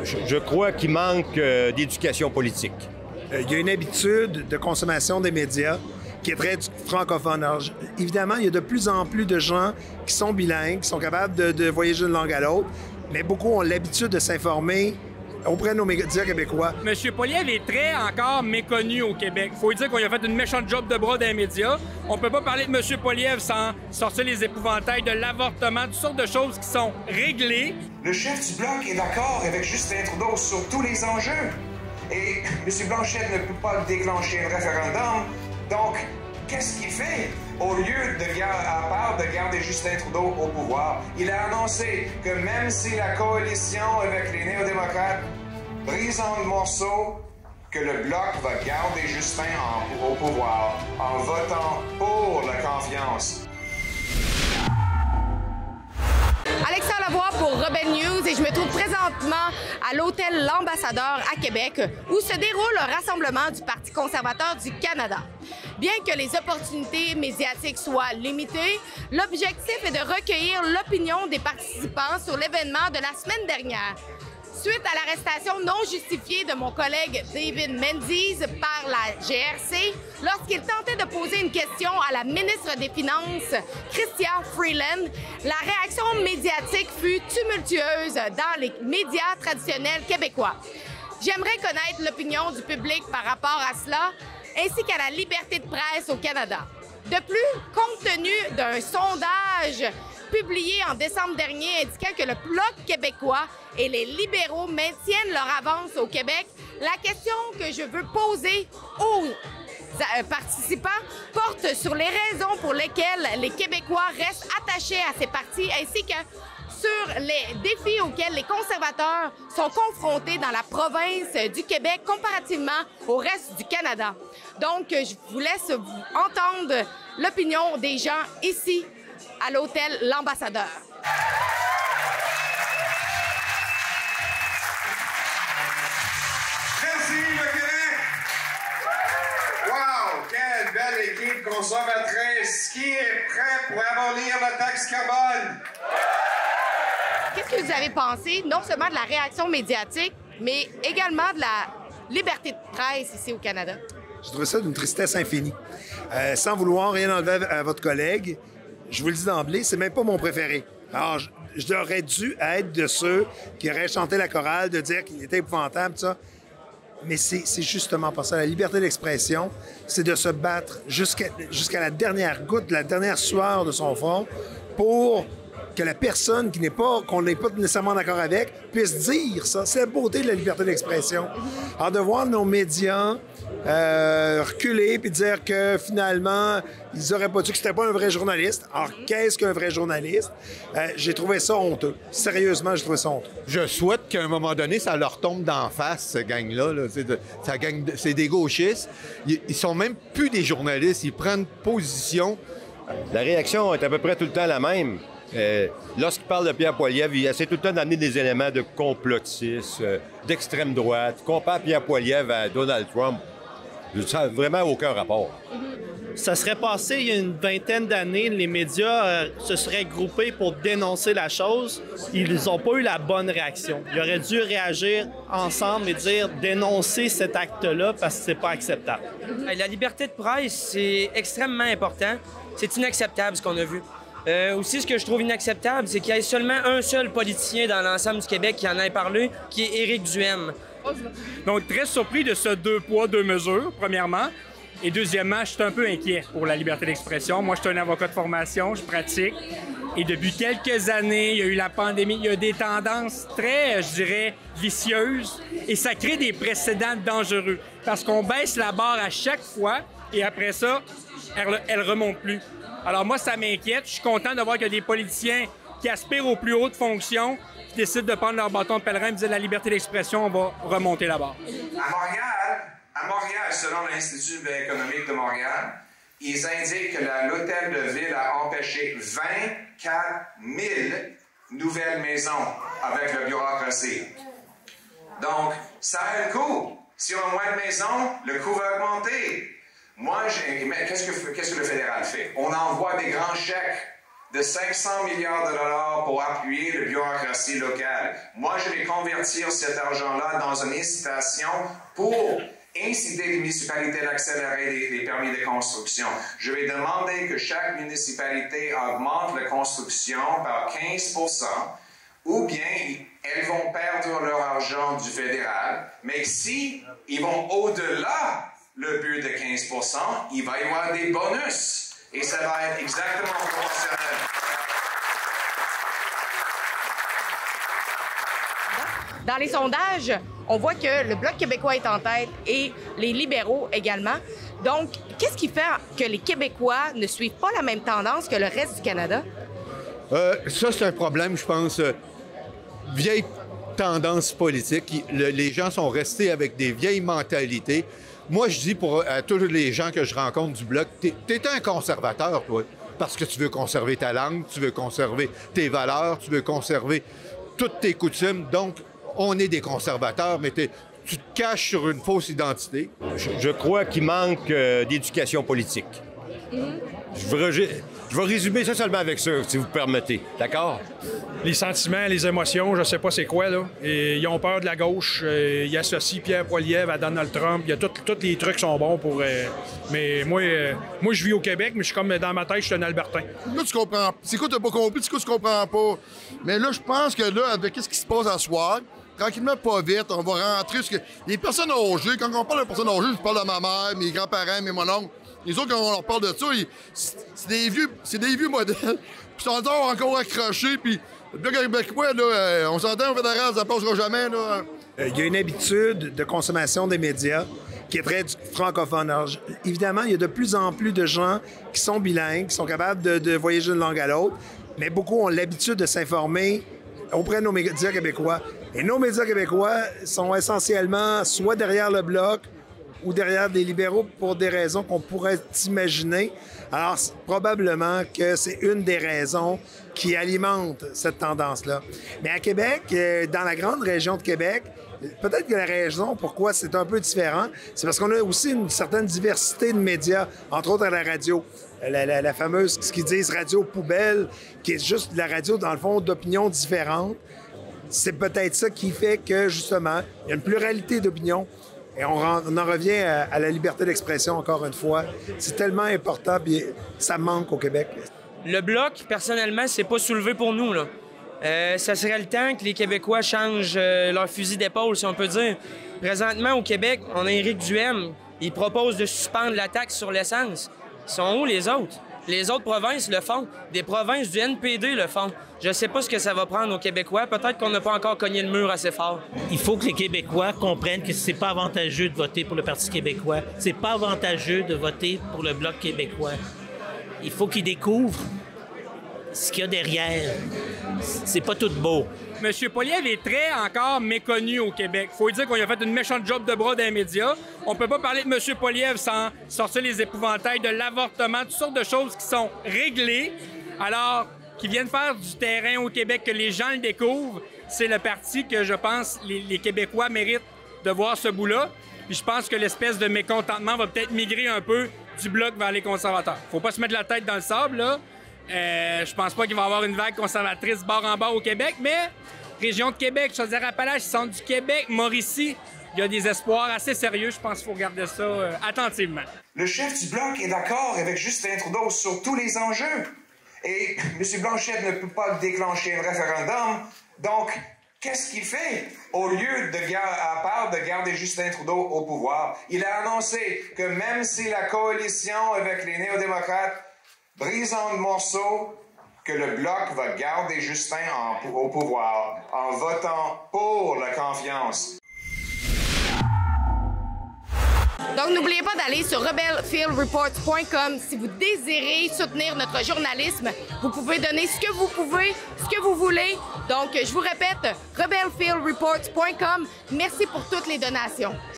Je crois qu'il manque d'éducation politique. Il y a une habitude de consommation des médias qui est très francophone. Alors, évidemment, il y a de plus en plus de gens qui sont bilingues, qui sont capables de voyager d'une langue à l'autre, mais beaucoup ont l'habitude de s'informer auprès de nos médias québécois. M. Poilievre est très encore méconnu au Québec. Il faut dire qu'on a fait une méchante job de bras dans les médias. On peut pas parler de M. Poilievre sans sortir les épouvantails de l'avortement, toutes sortes de choses qui sont réglées. Le chef du Bloc est d'accord avec Justin Trudeau sur tous les enjeux. Et M. Blanchette ne peut pas déclencher un référendum. Donc, qu'est-ce qu'il fait? Au lieu à part de garder Justin Trudeau au pouvoir, il a annoncé que même si la coalition avec les néo-démocrates brise en morceaux, que le Bloc va garder Justin au pouvoir en votant pour la confiance. Alexandre Lavoie pour Rebelle News et je me trouve présentement à l'hôtel L'Ambassadeur à Québec où se déroule un rassemblement du Parti conservateur du Canada. Bien que les opportunités médiatiques soient limitées, l'objectif est de recueillir l'opinion des participants sur l'événement de la semaine dernière. Suite à l'arrestation non justifiée de mon collègue David Menzies par la GRC, lorsqu'il tentait de poser une question à la ministre des Finances, Chrystia Freeland, la réaction médiatique fut tumultueuse dans les médias traditionnels québécois. J'aimerais connaître l'opinion du public par rapport à cela, ainsi qu'à la liberté de presse au Canada. De plus, compte tenu d'un sondage publié en décembre dernier indiquant que le Bloc québécois et les libéraux maintiennent leur avance au Québec, la question que je veux poser aux participants porte sur les raisons pour lesquelles les Québécois restent attachés à ces partis ainsi que sur les défis auxquels les conservateurs sont confrontés dans la province du Québec comparativement au reste du Canada. Donc, je vous laisse entendre l'opinion des gens ici à l'hôtel L'Ambassadeur. Merci, le Québec! Wow! Quelle belle équipe conservatrice qui est prête pour abolir la taxe carbone! Qu'est-ce que vous avez pensé, non seulement de la réaction médiatique, mais également de la liberté de presse ici au Canada? Je trouve ça d'une tristesse infinie. Sans vouloir rien enlever à votre collègue, je vous le dis d'emblée, c'est même pas mon préféré. Alors, j'aurais dû être de ceux qui auraient chanté la chorale, de dire qu'il était épouvantable, tout ça. Mais c'est justement pas ça. La liberté d'expression, c'est de se battre jusqu'à la dernière goutte, la dernière sueur de son front pour que la personne qu'on n'est pas nécessairement d'accord avec puisse dire ça. C'est la beauté de la liberté d'expression. Alors, de voir nos médias reculer puis dire que finalement, ils n'auraient pas dit que c'était pas un vrai journaliste. Alors, qu'est-ce qu'un vrai journaliste? J'ai trouvé ça honteux. Sérieusement, j'ai trouvé ça honteux. Je souhaite qu'à un moment donné, ça leur tombe d'en face, ce gang-là. Là. C'est des gauchistes. Ils sont même plus des journalistes. Ils prennent position. La réaction est à peu près tout le temps la même. Lorsqu'il parle de Pierre Poilievre, il essaie tout le temps d'amener des éléments de complotisme, d'extrême droite. Il compare Pierre Poilievre à Donald Trump. Ça n'a vraiment aucun rapport. Ça serait passé il y a une vingtaine d'années, les médias se seraient groupés pour dénoncer la chose. Ils n'ont pas eu la bonne réaction. Ils auraient dû réagir ensemble et dire dénoncer cet acte-là parce que c'est pas acceptable. La liberté de presse, c'est extrêmement important. C'est inacceptable ce qu'on a vu. Aussi, ce que je trouve inacceptable, c'est qu'il y ait seulement un seul politicien dans l'ensemble du Québec qui en ait parlé, qui est Éric Duhaime. Donc, très surpris de ce 2 poids, 2 mesures, premièrement. Et deuxièmement, je suis un peu inquiet pour la liberté d'expression. Moi, je suis un avocat de formation, je pratique. Et depuis quelques années, il y a eu la pandémie, il y a des tendances très, je dirais, vicieuses. Et ça crée des précédents dangereux. Parce qu'on baisse la barre à chaque fois et après ça, elle remonte plus. Alors moi, ça m'inquiète. Je suis content de voir qu'il y a des politiciens qui aspirent aux plus hautes fonctions, qui décident de prendre leur bâton de pèlerin et de dire la liberté d'expression, on va remonter la barre. À Montréal, selon l'Institut économique de Montréal, ils indiquent que l'hôtel de ville a empêché 24 000 nouvelles maisons avec la bureaucratie. Donc, ça a un coût. Si on a moins de maisons, le coût va augmenter. Moi, qu'est-ce que le fédéral fait? On envoie des grands chèques de 500 milliards de dollars pour appuyer la bureaucratie locale. Moi, je vais convertir cet argent-là dans une incitation pour inciter les municipalités d'accélérer les permis de construction. Je vais demander que chaque municipalité augmente la construction par 15%, ou bien elles vont perdre leur argent du fédéral. Mais si ils vont au-delà le but de 15%, il va y avoir des bonus. Et ça va être exactement proportionnel. Dans les sondages, on voit que le Bloc québécois est en tête et les libéraux également. Donc, qu'est-ce qui fait que les Québécois ne suivent pas la même tendance que le reste du Canada? Ça, c'est un problème, je pense. Vieille tendance politique. Les gens sont restés avec des vieilles mentalités. Moi, je dis à tous les gens que je rencontre du Bloc, t'es un conservateur, toi, parce que tu veux conserver ta langue, tu veux conserver tes valeurs, tu veux conserver toutes tes coutumes. Donc, on est des conservateurs, mais tu te caches sur une fausse identité. Je crois qu'il manque d'éducation politique. Je vais résumer ça seulement avec ça, si vous permettez. D'accord? Les sentiments, les émotions, je sais pas c'est quoi, là. Et ils ont peur de la gauche. Ils associent Pierre Poilievre à Donald Trump. Il y a tous les trucs sont bons pour... mais moi, je vis au Québec, mais je suis comme dans ma tête, je suis un Albertain. Là, tu comprends. C'est quoi, t'as pas compris? C'est quoi, tu comprends pas? Mais là, je pense que là, avec ce qui se passe à soir, tranquillement, pas vite, on va rentrer... Les personnes âgées, quand on parle de personnes âgées, je parle de ma mère, mes grands-parents, mes mon-oncle. Les autres, quand on leur parle de ça, c'est des vieux modèles. Puis ils sont encore accrochés, puis le Bloc québécois, là, on s'entend au fédéral, ça passera jamais, là. Il y a une habitude de consommation des médias qui est très francophone. Alors, évidemment, il y a de plus en plus de gens qui sont bilingues, qui sont capables de voyager d'une langue à l'autre, mais beaucoup ont l'habitude de s'informer auprès de nos médias québécois. Et nos médias québécois sont essentiellement soit derrière le Bloc ou derrière des libéraux pour des raisons qu'on pourrait imaginer. Alors, probablement que c'est une des raisons qui alimente cette tendance-là. Mais à Québec, dans la grande région de Québec, peut-être que la raison pourquoi c'est un peu différent, c'est parce qu'on a aussi une certaine diversité de médias, entre autres à la radio. La fameuse, ce qu'ils disent, radio poubelle, qui est juste la radio, dans le fond, d'opinions différentes. C'est peut-être ça qui fait que, justement, il y a une pluralité d'opinions. Et on en revient à la liberté d'expression, encore une fois. C'est tellement important, puis ça manque au Québec. Le Bloc, personnellement, c'est pas soulevé pour nous, là. Ça serait le temps que les Québécois changent leur fusil d'épaule, si on peut dire. Présentement, au Québec, on a Éric Duhaime. Il propose de suspendre la taxe sur l'essence. Ils sont où, les autres? Les autres provinces le font. Des provinces du NPD le font. Je sais pas ce que ça va prendre aux Québécois. Peut-être qu'on n'a pas encore cogné le mur assez fort. Il faut que les Québécois comprennent que c'est pas avantageux de voter pour le Parti québécois. C'est pas avantageux de voter pour le Bloc québécois. Il faut qu'ils découvrent ce qu'il y a derrière. C'est pas tout beau. M. Poilievre est très encore méconnu au Québec. Faut dire qu'on a fait une méchante job de bras dans les médias. On peut pas parler de M. Poilievre sans sortir les épouvantails de l'avortement, toutes sortes de choses qui sont réglées. Alors, qui viennent faire du terrain au Québec, que les gens le découvrent, c'est le parti que je pense les Québécois méritent de voir ce bout-là. Puis je pense que l'espèce de mécontentement va peut-être migrer un peu du Bloc vers les conservateurs. Faut pas se mettre la tête dans le sable, là. Je pense pas qu'il va y avoir une vague conservatrice bord en bord au Québec, mais région de Québec, Chaudière-Appalaches, centre du Québec, Mauricie, il y a des espoirs assez sérieux. Je pense qu'il faut regarder ça attentivement. Le chef du Bloc est d'accord avec Justin Trudeau sur tous les enjeux. Et M. Blanchette ne peut pas déclencher un référendum. Donc, qu'est-ce qu'il fait? Au lieu de garder Justin Trudeau au pouvoir, il a annoncé que même si la coalition avec les néo-démocrates brise en morceaux, que le Bloc va garder Justin au pouvoir en votant pour la confiance. Donc, n'oubliez pas d'aller sur rebelfieldreports.com si vous désirez soutenir notre journalisme. Vous pouvez donner ce que vous pouvez, ce que vous voulez. Donc, je vous répète, rebelfieldreports.com. Merci pour toutes les donations.